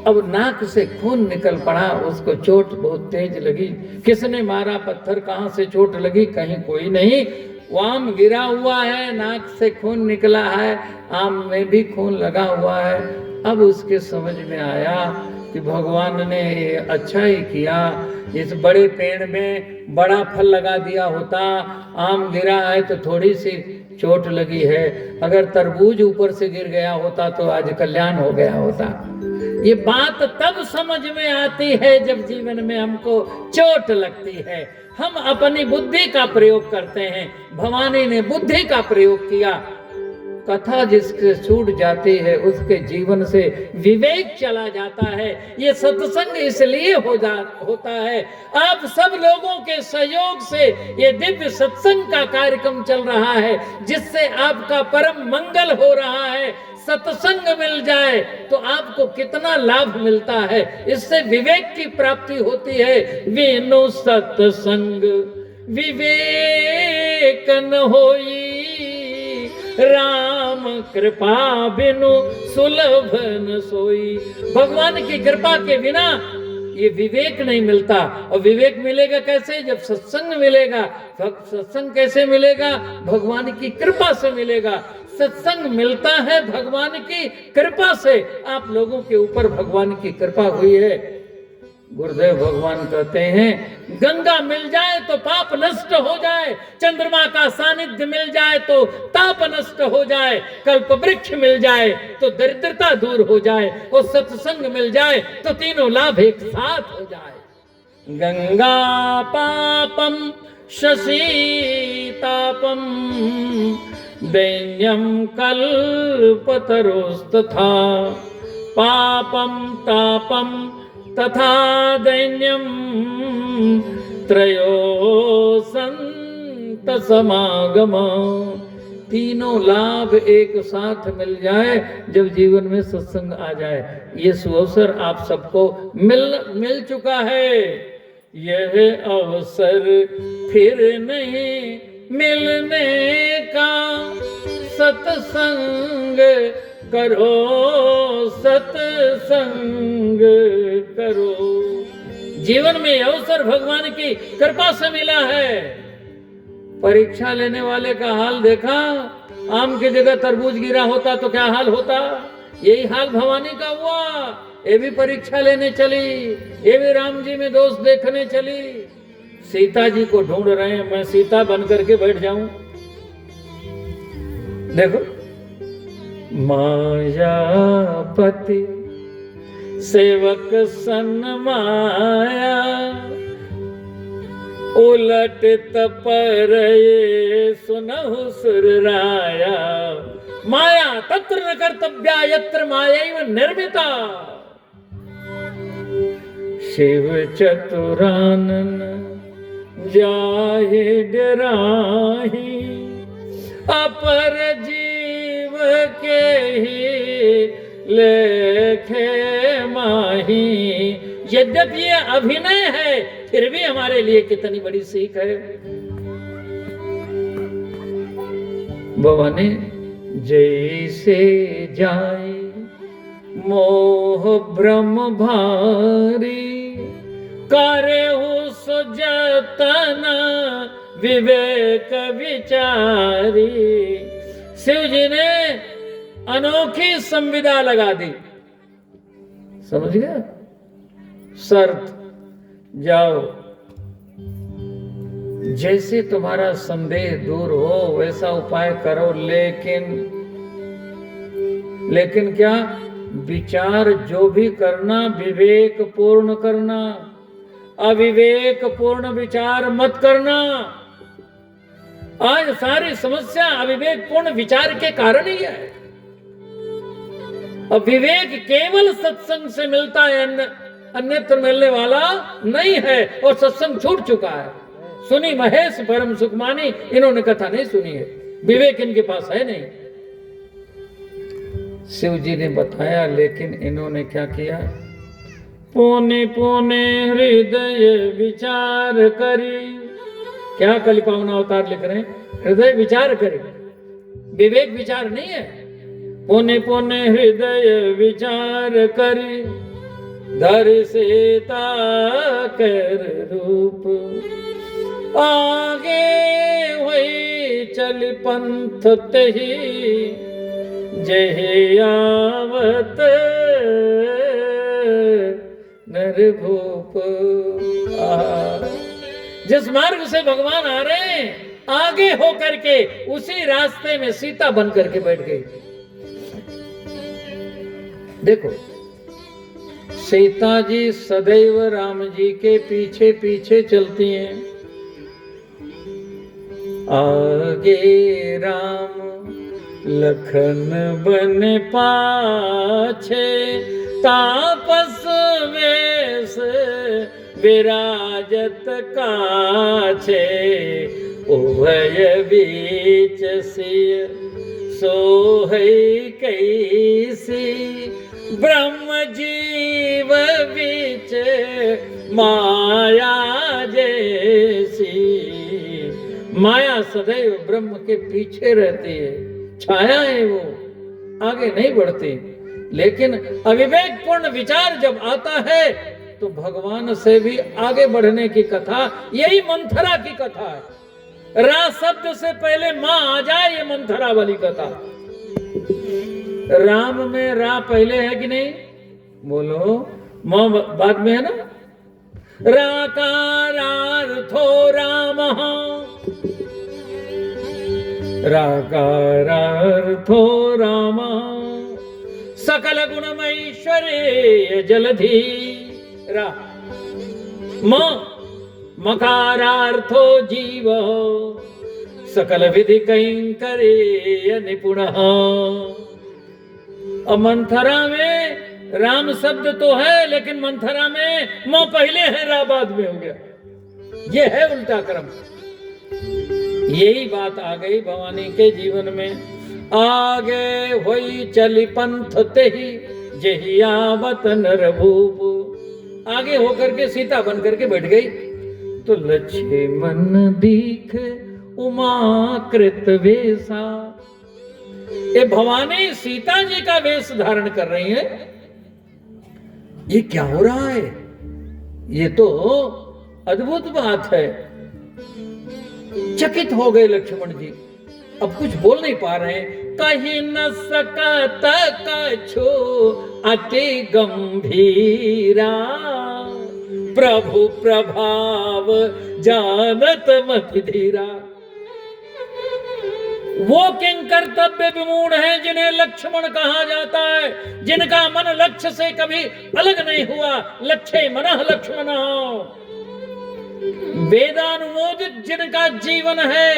अब नाक से खून निकल पड़ा, उसको चोट बहुत तेज लगी। किसने मारा पत्थर, कहां से चोट लगी, कहीं कोई नहीं। वो आम गिरा हुआ है, नाक से खून निकला है, आम में भी खून लगा हुआ है। अब उसके समझ में आया कि भगवान ने अच्छा ही किया, इस बड़े पेड़ में बड़ा फल लगा दिया होता, आम गिरा है तो थोड़ी सी चोट लगी है, अगर तरबूज ऊपर से गिर गया होता तो आज कल्याण हो गया होता। ये बात तब समझ में आती है जब जीवन में हमको चोट लगती है, हम अपनी बुद्धि का प्रयोग करते हैं। भवानी ने बुद्धि का प्रयोग किया। कथा जिसके छूट जाती है उसके जीवन से विवेक चला जाता है। ये सत्संग इसलिए होता है, आप सब लोगों के सहयोग से ये दिव्य सत्संग का कार्यक्रम चल रहा है, जिससे आपका परम मंगल हो रहा है। सत्संग मिल जाए तो आपको कितना लाभ मिलता है, इससे विवेक की प्राप्ति होती है। विनु सत्संग विवेक विवेक न होई, राम कृपा बिनु सुलभ न सोई। भगवान की कृपा के बिना ये विवेक नहीं मिलता। और विवेक मिलेगा कैसे? जब सत्संग मिलेगा। सत्संग कैसे मिलेगा? भगवान की कृपा से मिलेगा। सत्संग मिलता है भगवान की कृपा से। आप लोगों के ऊपर भगवान की कृपा हुई है। गुरुदेव भगवान कहते हैं, गंगा मिल जाए तो पाप नष्ट हो जाए, चंद्रमा का सानिध्य मिल जाए तो ताप नष्ट हो जाए, कल्प वृक्ष मिल जाए तो दरिद्रता दूर हो जाए, और सत्संग मिल जाए तो तीनों लाभ एक साथ हो जाए। गंगा पापम शशि तापम, दैन्यम कल्पतरोस्तथा, पापम तापम तथा दैन्यम, त्रयो संत समागम। तीनों लाभ एक साथ मिल जाए जब जीवन में सत्संग आ जाए। ये सुअवसर आप सबको मिल चुका है। यह अवसर फिर नहीं मिलने का, सत्संग करो सत्संग करो। जीवन में अवसर भगवान की कृपा से मिला है। परीक्षा लेने वाले का हाल देखा? आम की जगह तरबूज गिरा होता तो क्या हाल होता? यही हाल भवानी का हुआ। ये भी परीक्षा लेने चली, ये भी राम जी में दोष देखने चली। सीता जी को ढूंढ रहे हैं, मैं सीता बन करके बैठ जाऊं। देखो, मायापति सेवक सन माया, उलट पर सुनहु सुर राया। माया तत्र न कर्तव्या यत्र मायैव निर्मिता, शिव चतुरानन जाहि डराहि, अपर जीव के ही लेखे माही। यद्यपि ये अभिनय है, फिर भी हमारे लिए कितनी बड़ी सीख है। भवानी जैसे जाए मोह भ्रम भारी, करे सुजतन विवेक विचारी। शिव जी ने अनोखी संविदा लगा दी। समझ गया? शर्त, जाओ, जैसे तुम्हारा संदेह दूर हो वैसा उपाय करो, लेकिन क्या? विचार जो भी करना विवेक पूर्ण करना, अविवेक पूर्ण विचार मत करना। आज सारी समस्या अविवेक पूर्ण विचार के कारण ही है। और विवेक केवल सत्संग से मिलता है, अन्यत्र मिलने वाला नहीं है। और सत्संग छूट चुका है। सुनी महेश परम सुखमानी, इन्होंने कथा नहीं सुनी है, विवेक इनके पास है नहीं। शिव जी ने बताया, लेकिन इन्होंने क्या किया? पुने पुने हृदय विचार करी। क्या कलिपावना अवतार लिख रहे हैं? हृदय विचार करे, विवेक विचार नहीं है। पुने पुने हृदय विचार करी, धर सीता कर रूप, आगे वही चल पंथ तही, जय आवत नरभूप। जिस मार्ग से भगवान आ रहे हैं, आगे हो करके उसी रास्ते में सीता बन करके बैठ गई। देखो, सीता जी सदैव राम जी के पीछे पीछे चलती हैं। आगे राम लखन बन पाछे, तापस वेश विराजत काछे, उभय बीच सिय सोहै कैसी, ब्रह्म जीव बीच माया जैसी, माया सदैव ब्रह्म के पीछे रहती है, छाया है वो, आगे नहीं बढ़ती। लेकिन अविवेकपूर्ण विचार जब आता है तो भगवान से भी आगे बढ़ने की कथा, यही मंथरा की कथा है। रा शब्द से पहले मां आ जाए, ये मंथरा वाली कथा। राम में रा पहले है कि नहीं? बोलो। मां बाद में है ना। राकारार्थो रामः, राकारार्थो रामः, सकल गुणमैश्वर्य जलधि। रा मकारार्थो जीव, सकल विधि कैंकर्य निपुणः। अब मंथरा में राम शब्द तो है, लेकिन मंथरा में म पहले है, रा बाद में हो गया। ये है उल्टा क्रम। यही बात आ गई भवानी के जीवन में। आगे होई चली पंथ ते ही, जही आवत नर भूप। आगे होकर के सीता बन करके बैठ गई तो लक्ष्मण दीख उमा कृत वेशा। ये भवानी सीता जी का वेश धारण कर रही है। ये क्या हो रहा है? ये तो अद्भुत बात है। चकित हो गए लक्ष्मण जी, अब कुछ बोल नहीं पा रहे हैं। कहीं न सकत कछु अति गंभीरा, प्रभु प्रभाव जानत मति धीरा। वो किंग कर्तव्य विमूढ़ हैं जिन्हें लक्ष्मण कहा जाता है, जिनका मन लक्ष्य से कभी अलग नहीं हुआ। लक्ष्य मनः लक्ष्मण, वेदानुमोदित जिनका जीवन है।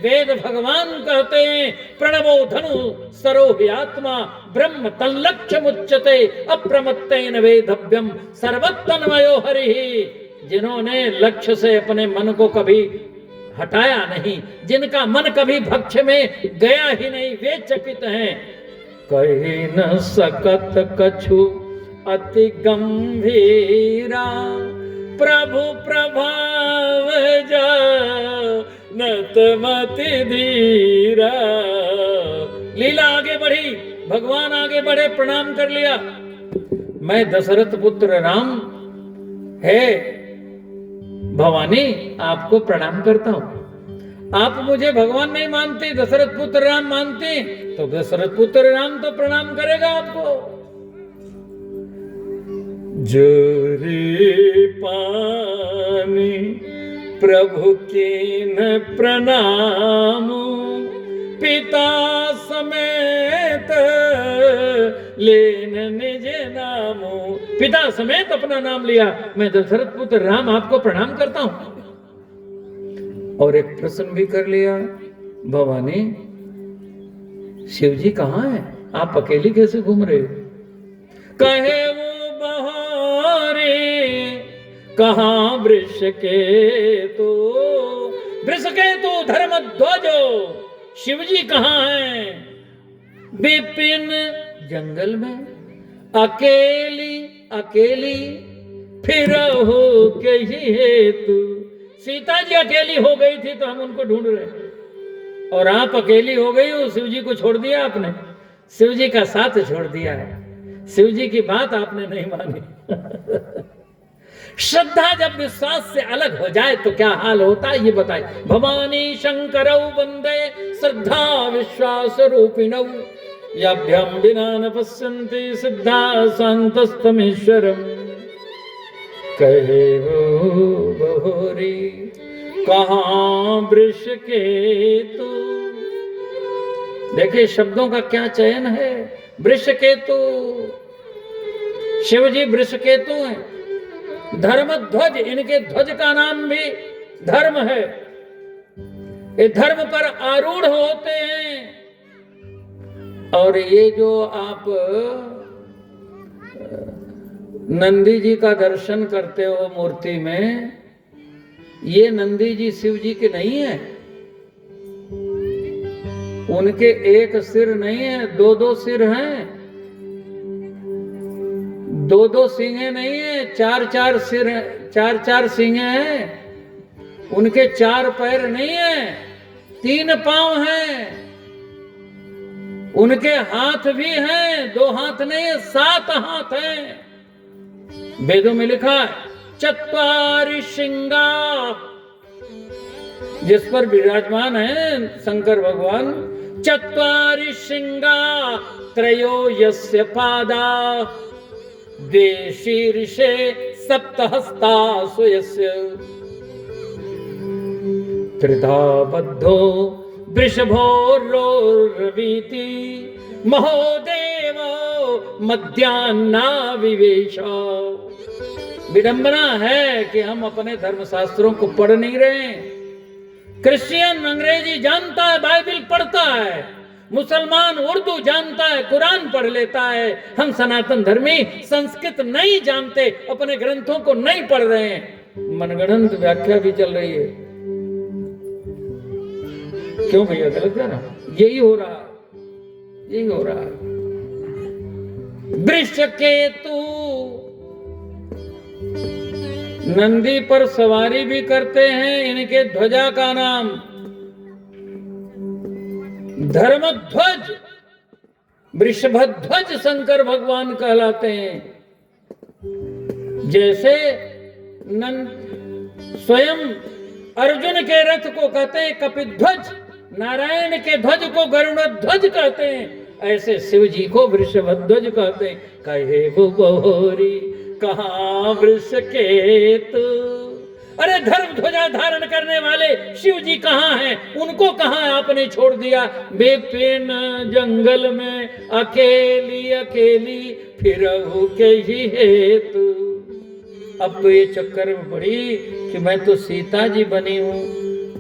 वेद भगवान कहते हैं प्रणवो धनु सरोहि आत्मा, ब्रह्म तल्लक्ष्य मुच्यते, अप्रमत्तेन वेदव्यम सर्वतन्मयो हरिः। जिन्होंने लक्ष्य से अपने मन को कभी हटाया नहीं, जिनका मन कभी भक्ष्य में गया ही नहीं, वे चकित हैं। कही न सकत कछु अति गंभीरा, प्रभु प्रभाव जानत मति धीरा। लीला आगे बढ़ी, भगवान आगे बढ़े, प्रणाम कर लिया। मैं दशरथ पुत्र राम है भवानी, आपको प्रणाम करता हूं। आप मुझे भगवान नहीं मानते, दशरथ पुत्र राम मानते, तो दशरथ पुत्र राम तो प्रणाम करेगा आपको। जोरी पानी प्रभु कीन प्रणाम, पिता समेत लेन निज नाम। पिता समेत अपना नाम लिया। मैं दशरथ पुत्र राम आपको प्रणाम करता हूं। और एक प्रश्न भी कर लिया, भवानी शिव जी कहाँ है? आप अकेली कैसे घूम रहे हो? कहे वो बहारे कहाँ वृष के तो, वृष के तो धर्म ध्वजो। शिव जी कहाँ हैं? विपिन जंगल में अकेली अकेली फिर हो कही हेतु। सीता जी अकेली हो गई थी तो हम उनको ढूंढ रहे हैं, और आप अकेली हो गई हो। शिव जी को छोड़ दिया आपने, शिव जी का साथ छोड़ दिया है, शिव जी की बात आपने नहीं मानी। श्रद्धा जब विश्वास से अलग हो जाए तो क्या हाल होता है ये बताए। भवानी शंकरौ वंदे श्रद्धा विश्वास रूपिणौ, याभ्याम विना न पश्यन्ति सिद्धा शान्तस्तमीश्वरम्। कहे वो बहोरी कहाँ वृष केतु। देखिए शब्दों का क्या चयन है। वृष केतु, शिव जी वृष केतु हैं। धर्म ध्वज, इनके ध्वज का नाम भी धर्म है। ये धर्म पर आरूढ़ होते हैं। और ये जो आप नंदी जी का दर्शन करते हो मूर्ति में, ये नंदी जी शिव जी के नहीं है। उनके एक सिर नहीं है, दो दो सिर हैं। दो दो सींगे नहीं है, चार चार सिर, चार चार सींगे हैं। उनके चार पैर नहीं है। 3 पांव हैं, उनके हाथ भी हैं, 2 हाथ नहीं 7 हाथ हैं। वेदों में लिखा है चत्वारि श्रृंगा, जिस पर विराजमान है शंकर भगवान। चत्वारि श्रृंगा त्रयो यस्य पादा, द्वे शीर्षे सप्तहस्ता स्वयस्य, त्रिधा बद्धो वृषभोर्वीति, महोदेवो मध्याह्नाविवेश। विडंबना है कि हम अपने धर्मशास्त्रों को पढ़ नहीं रहे। क्रिश्चियन अंग्रेजी जानता है, बाइबल पढ़ता है, मुसलमान उर्दू जानता है, कुरान पढ़ लेता है। हम सनातन धर्मी संस्कृत नहीं जानते, अपने ग्रंथों को नहीं पढ़ रहे हैं। मनगढ़ंत व्याख्या भी चल रही है। क्यों भैया, गलत है ना? यही हो रहा है, यही हो रहा है। वृषकेतु, नंदी पर सवारी भी करते हैं। इनके ध्वजा का नाम धर्मध्वज, वृषभध्वज शंकर भगवान कहलाते हैं। जैसे स्वयं अर्जुन के रथ को कहते हैं कपिध्वज, नारायण के ध्वज को गरुड़ध्वज कहते हैं, ऐसे शिव जी को वृषभध्वज कहते हैं। कहे वो बहोरी कहाँ वृषकेतु, अरे धर्म ध्वजा धारण करने वाले शिव जी कहाँ हैं? उनको कहाँ आपने छोड़ दिया? बेपेन जंगल में अकेली अकेली फिरहु के ही हेतु। अब तो ये चक्कर में पड़ी कि मैं तो सीता जी बनी हूँ।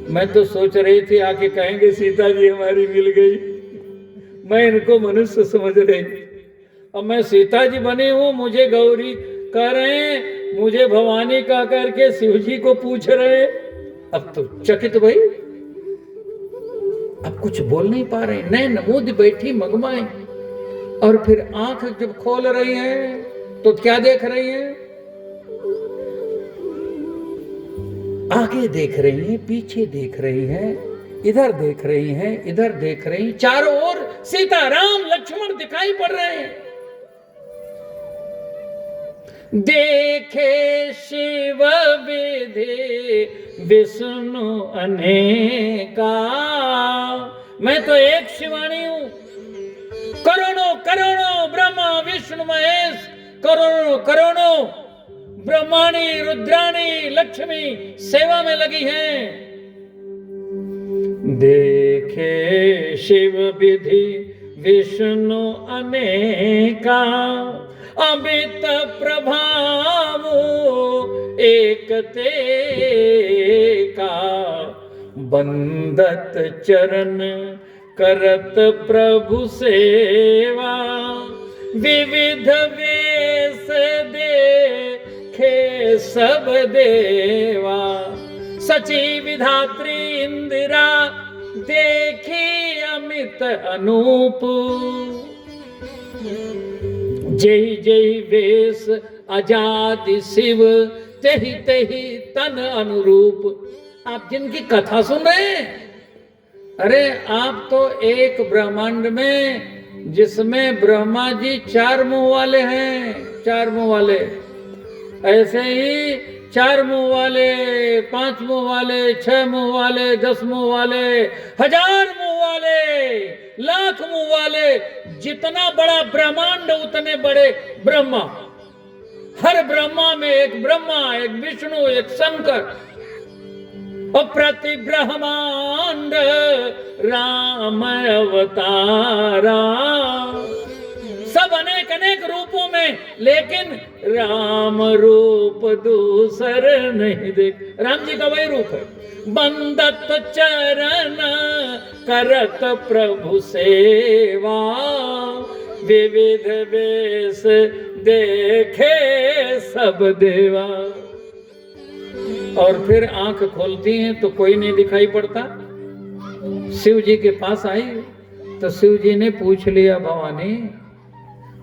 मैं तो सोच रही थी आके कहेंगे सीता जी हमारी मिल गई, मैं इनको मनुष्य समझ रही। अब मैं सीता जी बनी हूँ, मुझे गौरी कह रहे हैं, मुझे भवानी कह करके शिव जी को पूछ रहे। अब तो चकित भाई, अब कुछ बोल नहीं पा रहे, नैन मूंद बैठी मगमाई। और फिर आंख जब खोल रही हैं तो क्या देख रही हैं? आगे देख रही हैं, पीछे देख रही हैं, इधर देख रही हैं, इधर देख रही हैं। चारों ओर सीता राम लक्ष्मण दिखाई पड़ रहे हैं। देखे शिव विधि विष्णु अनेका, मैं तो एक शिवानी हूं। करोड़ों करोड़ों ब्रह्मा विष्णु महेश, करोड़ों करोड़ों ब्रह्माणी रुद्राणी लक्ष्मी सेवा में लगी हैं। देखे शिव विधि विष्णु अनेका, अमित प्रभाव एक ते का, बंदत चरण करत प्रभु सेवा, विविध वेश देखे सब देवा, सची विधात्री इंदिरा देखी अमित अनूप, जय जय वेश आजादी शिव तेहि तेहि तन अनुरूप। आप जिनकी कथा सुन रहे हैं, अरे आप तो एक ब्रह्मांड में जिसमें ब्रह्मा जी 4 मुंह वाले हैं, 4 मुंह वाले, ऐसे ही 4 मुंह वाले, 5 मुंह वाले, 6 मुंह वाले, 10 मुंह वाले, 1000 मुंह वाले, लाख मुंह वाले, जितना बड़ा ब्रह्मांड उतने बड़े ब्रह्मा। हर ब्रह्मा में एक ब्रह्मा, एक विष्णु, एक शंकर। और प्रति ब्रह्मांड राम अवतारा, सब अनेक अनेक रूपों में, लेकिन राम रूप दूसर नहीं देख। राम जी का वही रूप है। बंदत चरण करत प्रभु सेवा, विविध वेश देखे सब देवा। और फिर आंख खोलती हैं तो कोई नहीं दिखाई पड़ता। शिव जी के पास आई तो शिव जी ने पूछ लिया, भवानी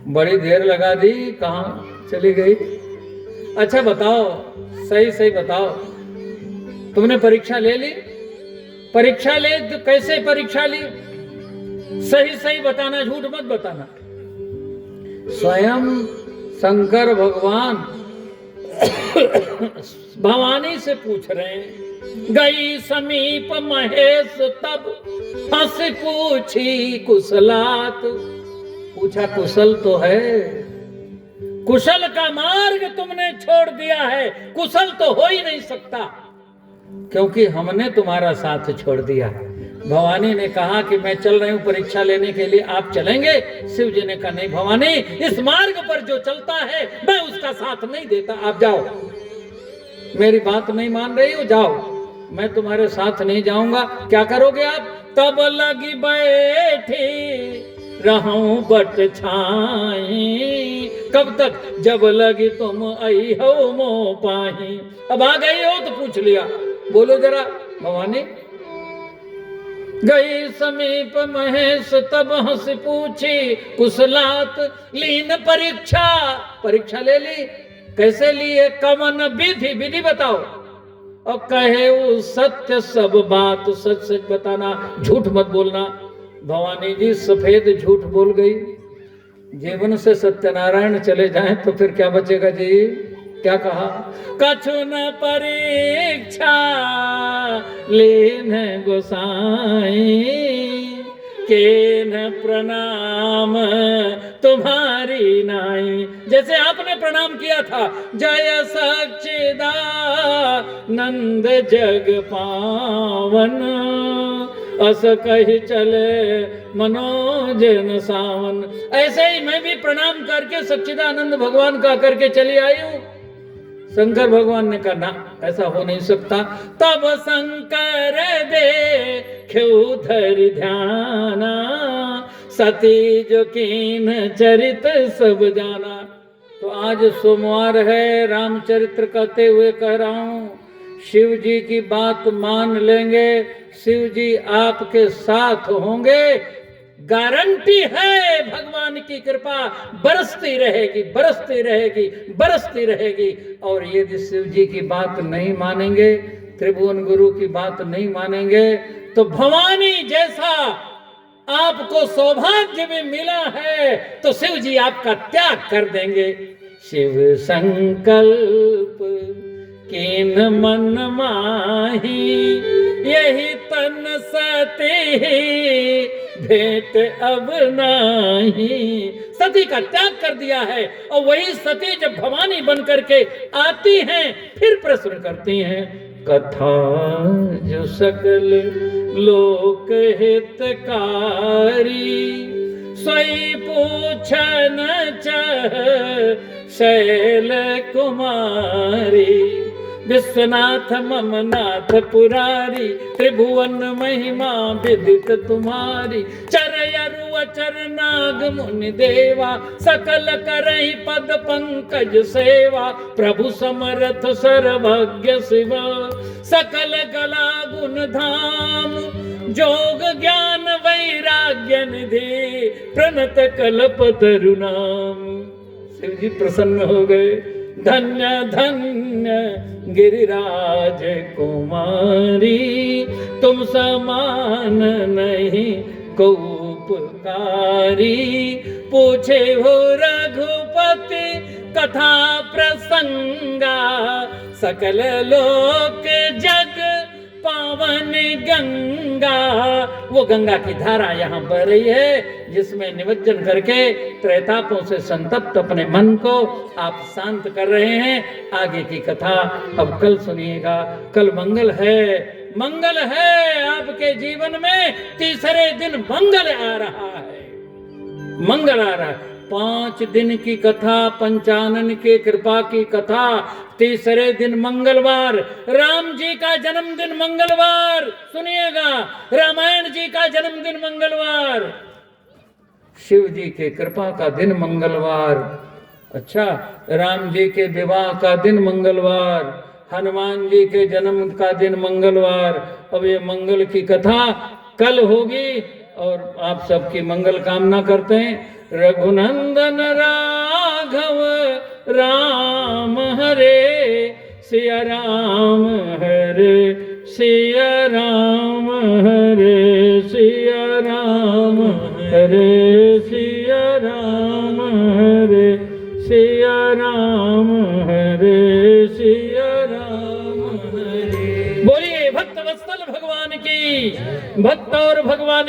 बड़ी देर लगा दी, कहाँ चली गई? अच्छा बताओ, सही सही बताओ, तुमने परीक्षा ले ली? परीक्षा ले तो कैसे परीक्षा ली? सही सही बताना, झूठ मत बताना। स्वयं शंकर भगवान भवानी से पूछ रहे हैं। गई समीप महेश तब हंस पूछी कुशलात। पूछा कुशल तो है, कुशल का मार्ग तुमने छोड़ दिया है, कुशल तो हो ही नहीं सकता क्योंकि हमने तुम्हारा साथ छोड़ दिया। भवानी ने कहा कि मैं चल रही हूं परीक्षा लेने के लिए, आप चलेंगे? शिव जी ने कहा नहीं भवानी, इस मार्ग पर जो चलता है मैं उसका साथ नहीं देता, आप जाओ। मेरी बात नहीं मान रही हो, जाओ, मैं तुम्हारे साथ नहीं जाऊंगा। क्या करोगे आप? तब लगी बैठी रहूं बट छाई। कब तक? जब लगी तुम आई हो मो पाही। अब आ गई हो तो पूछ लिया, बोलो जरा भवानी। गई समीप महेश तब हंस पूछी कुशलात। लीन परीक्षा, परीक्षा ले ली। कैसे लिए? कवन विधि, विधि बताओ। और कहे वो सत्य सब बात, सच सच बताना, झूठ मत बोलना। भवानी जी सफेद झूठ बोल गई। जीवन से सत्यनारायण चले जाएं तो फिर क्या बचेगा जी? क्या कहा? कछु न परीक्षा लेन गोसाई, के न प्रणाम तुम्हारी नाई। जैसे आपने प्रणाम किया था, जय सच्चिदा नंद जग पावन, अस कही चले मनोजन सावन। ऐसे ही मैं भी प्रणाम करके सच्चिदानंद भगवान का करके चली आई हूं। शंकर भगवान ने कहा ना, ऐसा हो नहीं सकता। तब शंकर दे क्यों धरि ध्याना, सती जो कीन चरित सब जाना। तो आज सोमवार है, रामचरित्र कहते हुए कह रहा हूं, शिव जी की बात मान लेंगे, शिव जी आपके साथ होंगे, गारंटी है। भगवान की कृपा बरसती रहेगी, बरसती रहेगी, बरसती रहेगी। और यदि शिव जी की बात नहीं मानेंगे, त्रिभुवन गुरु की बात नहीं मानेंगे, तो भवानी जैसा आपको सौभाग्य भी मिला है तो शिव जी आपका त्याग कर देंगे। शिव संकल्प किन मन माही, यही तन सती भेंट अब नहीं। सती का त्याग कर दिया है और वही सती जब भवानी बन करके आती हैं फिर प्रश्न करती हैं, कथा जो सकल लोक हितकारी, सोई पूछन चह शैल कुमारी। विश्वनाथ ममनाथ पुरारी, त्रिभुवन महिमा विदित तुम्हारी। चरयरु अचर नाग मुनि देवा, सकल करहि पद पंकज सेवा। प्रभु समरथ सर्वज्ञ शिव, सकल कला गुण धाम। जोग ज्ञान वैराग्य निधि, प्रणत कल्प तरु नाम। शिव जी प्रसन्न हो गए। धन्य धन्य गिरिराज कुमारी, तुम समान नहीं को उपकारी। पूछे हो रघुपति कथा प्रसंगा, सकल लोक जग पावन गंगा। वो गंगा की धारा यहाँ बह रही है जिसमें निमज्जन करके त्रैतापों से संतप्त अपने मन को आप शांत कर रहे हैं। आगे की कथा अब कल सुनिएगा। कल मंगल है, मंगल है आपके जीवन में। तीसरे दिन मंगल आ रहा है, मंगल आ रहा है। 5 दिन की कथा, पंचानन के कृपा की कथा। तीसरे दिन मंगलवार, राम जी का जन्मदिन मंगलवार। सुनिएगा, रामायण जी का जन्मदिन मंगलवार, शिव जी के कृपा का दिन मंगलवार। अच्छा, राम जी के विवाह का दिन मंगलवार, हनुमान जी के जन्म का दिन मंगलवार। अब ये मंगल की कथा कल होगी और आप सबकी मंगल कामना करते हैं। रघुनंदन राघव राम हरे, सिया राम हरे, सिया राम हरे सिया राम हरे सिया राम हरे सिया राम हरे सिया राम हरे। बोलिए भक्त वत्सल भगवान की, भक्त और भगवान